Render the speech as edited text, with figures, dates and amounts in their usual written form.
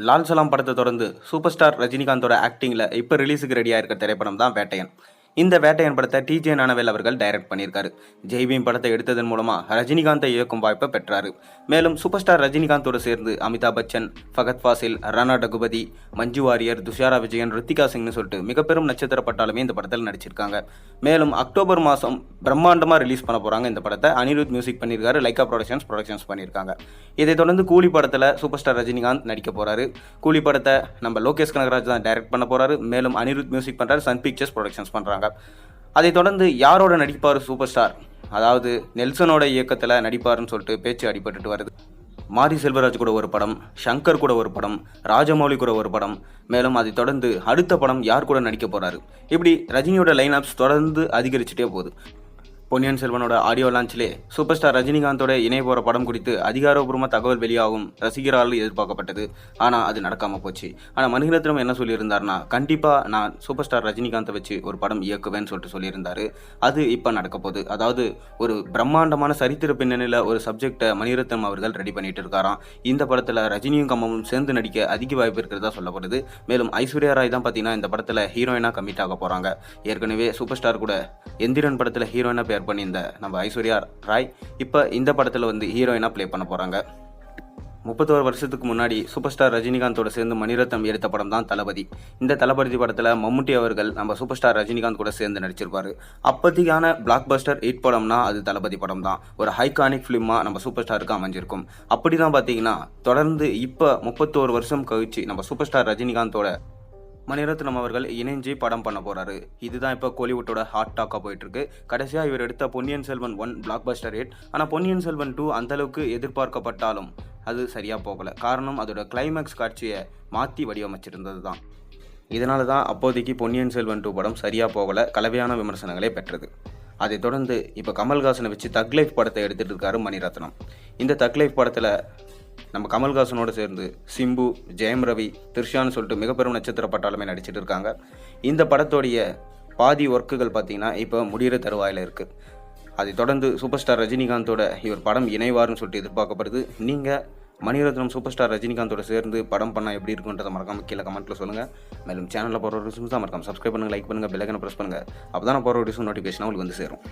லால் சலாம் படத்தை தொடர்ந்து super star ரஜினிகாந்தோட ஆக்டிங்கில் இப்போ ரிலீஸுக்கு ரெடியாக இருக்க திரைப்படம் தான் வேட்டையன். இந்த வேட்டையன் படத்தை டிஜே ஞானவேல் அவர்கள் டைரக்ட் பண்ணியிருக்காரு. ஜெய்பீம் படத்தை எடுத்ததன் மூலமாக ரஜினிகாந்தை இயக்கும் வாய்ப்பை பெற்றாரு. மேலும் சூப்பர் ஸ்டார் ரஜினிகாந்தோடு சேர்ந்து அமிதாப் பச்சன், ஃபகத் ஃபாசில், ராணா டகுபதி, மஞ்சு வாரியர், துஷாரா விஜயன், ரித்திகா சிங்னு சொல்லிட்டு மிக பெரும் நட்சத்திர பட்டாலுமே இந்த படத்தில் நடிச்சிருக்காங்க. மேலும் அக்டோபர் மாதம் பிரம்மாண்டமாக ரிலீஸ் பண்ண போகிறாங்க. இந்த படத்தை அனிருத் மியூசிக் பண்ணியிருக்காரு, லைக்கா ப்ரொடக்ஷன்ஸ் பண்ணியிருக்காங்க. இதைத் தொடர்ந்து கூலி படத்தில் சூப்பர் ஸ்டார் ரஜினிகாந்த் நடிக்க போகிறாரு. கூலி படத்தை நம்ம லோகேஷ் கனகராஜ் தான் டைரக்ட் பண்ண போகிறாரு. மேலும் அனிருத் மியூசிக் பண்ணுறாரு, சன் பிக்சர்ஸ் ப்ரொடக்ஷன்ஸ் பண்ணுறாங்க. அதைத் தொடர்ந்து யாரோட நடிப்பார் சூப்பர் ஸ்டார், அதாவது நெல்சனோட இயக்கத்தில் நடிப்பாருன்னு சொல்லிட்டு பேச்சு அடிபட்டுட்டு வருது. மாரி செல்வராஜ் கூட ஒரு படம், ஷங்கர் கூட ஒரு படம், ராஜமௌலி கூட ஒரு படம், மேலும் அதை தொடர்ந்து அடுத்த படம் யார் கூட நடிக்க போகிறாரு, இப்படி ரஜினியோட லைன்-அப்ஸ் தொடர்ந்து அதிகரிச்சுட்டே போகுது. பொன்னியின் செல்வனோட ஆடியோ லான்ச்சிலே சூப்பர் ஸ்டார் ரஜினிகாந்தோட இணைய போகிற படம் குறித்து அதிகாரப்பூர்வமாக தகவல் வெளியாகும் ரசிகரால் எதிர்பார்க்கப்பட்டது. ஆனால் அது நடக்காமல் போச்சு. ஆனால் மணிரத்னம் என்ன சொல்லியிருந்தார்னா, கண்டிப்பாக நான் சூப்பர் ஸ்டார் ரஜினிகாந்தை வச்சு ஒரு படம் இயக்குவேன்னு சொல்லிட்டு சொல்லியிருந்தார். அது இப்போ நடக்க போகுது. அதாவது ஒரு பிரம்மாண்டமான சரித்திர பின்னணியில் ஒரு சப்ஜெக்டை மணிரத்னம் அவர்கள் ரெடி பண்ணிட்டு இருக்காராம். இந்த படத்தில் ரஜினியும் கமலும் சேர்ந்து நடிக்க அதிக வாய்ப்பு இருக்கிறதா சொல்லப்படுது. மேலும் ஐஸ்வர்யா ராய் தான் பார்த்தீங்கன்னா இந்த படத்தில் ஹீரோயினாக கமிட் ஆக போகிறாங்க. ஏற்கனவே சூப்பர் ஸ்டார் கூட எந்திரன் படத்தில் ஹீரோயினாக பேர் பண்ணியிருந்த நம்ம ஐஸ்வர்யா ராய் இப்போ இந்த படத்தில் வந்து ஹீரோயினாக ப்ளே பண்ண போகிறாங்க. 31 வருஷத்துக்கு முன்னாடி சூப்பர் ஸ்டார் ரஜினிகாந்தோட சேர்ந்து மணிரத்னம் எடுத்த படம் தான் தளபதி. இந்த தளபதி படத்தில் மம்முட்டி அவர்கள் நம்ம சூப்பர் ஸ்டார் ரஜினிகாந்த் கூட சேர்ந்து நடிச்சிருப்பாரு. அப்போதைக்கான பிளாக் பஸ்டர் ஹிட் படம்னா அது தளபதி படம் தான். ஒரு ஹைகானிக் ஃபிலிமாக நம்ம சூப்பர் ஸ்டாருக்கு அமைஞ்சிருக்கும். அப்படி தான் பார்த்தீங்கன்னா தொடர்ந்து இப்போ 31 வருஷம் கழிச்சு நம்ம சூப்பர் ஸ்டார் ரஜினிகாந்தோட மணிரத்னம் அவர்கள் இணைஞ்சு படம் பண்ண போறாரு. இதுதான் இப்போ கோலிவுட்டோட ஹாட் டாக்காக போயிட்டு இருக்கு. கடைசியாக இவர் எடுத்த பொன்னியின் செல்வன் 1 பிளாக் பஸ்டர் ஹிட். ஆனால் பொன்னியின் செல்வன் 2 அந்த அளவுக்கு எதிர்பார்க்கப்பட்டாலும் அது சரியாக போகலை. காரணம் அதோட கிளைமேக்ஸ் காட்சியை மாற்றி வடிவமைச்சிருந்தது தான். இதனால தான் அப்போதைக்கு பொன்னியின் செல்வன் 2 படம் சரியாக போகலை, கலவையான விமர்சனங்களே பெற்றது. அதைத் தொடர்ந்து இப்போ கமல்ஹாசனை வச்சு தக் லைஃப் படத்தை எடுத்துகிட்டு இருக்காரு மணிரத்னம். இந்த தக் லைஃப் படத்தில் நம்ம கமல்ஹாசனோடு சேர்ந்து சிம்பு, ஜெயம் ரவி, திரிஷான்னு சொல்லிட்டு மிக பெரும் நட்சத்திர பட்டாலுமே நடிச்சிட்டு இருக்காங்க. இந்த படத்தோடைய பாதி ஒர்க்குகள் பார்த்தீங்கன்னா இப்போ முடிகிற தருவாயில் இருக்குது. அதை தொடர்ந்து சூப்பர் ஸ்டார் ரஜினிகாந்தோட இவர் படம் இணைவார்னு சொல்லிட்டு எதிர்பார்க்கப்படுது. நீங்கள் மணிரத்னம் சூப்பர் ஸ்டார் ரஜினிகாந்தோட சேர்ந்து படம் பண்ணால் எப்படி இருக்குன்றதை மறக்காமல் கீழே கமெண்ட்டில் சொல்லுங்கள். மேலும் சேனலில் போகிற வீடியோஸ் தான் மறக்காமல் சப்ஸ்கிரைப் பண்ணுங்கள், லைக் பண்ணுங்கள், பெல் ஐகானை ப்ரெஸ் பண்ணுங்கள். அப்போ தான் நான் போகிற வீடியோஸ் நோட்டிஃபிகேஷன் உங்களுக்கு வந்து சேரும்.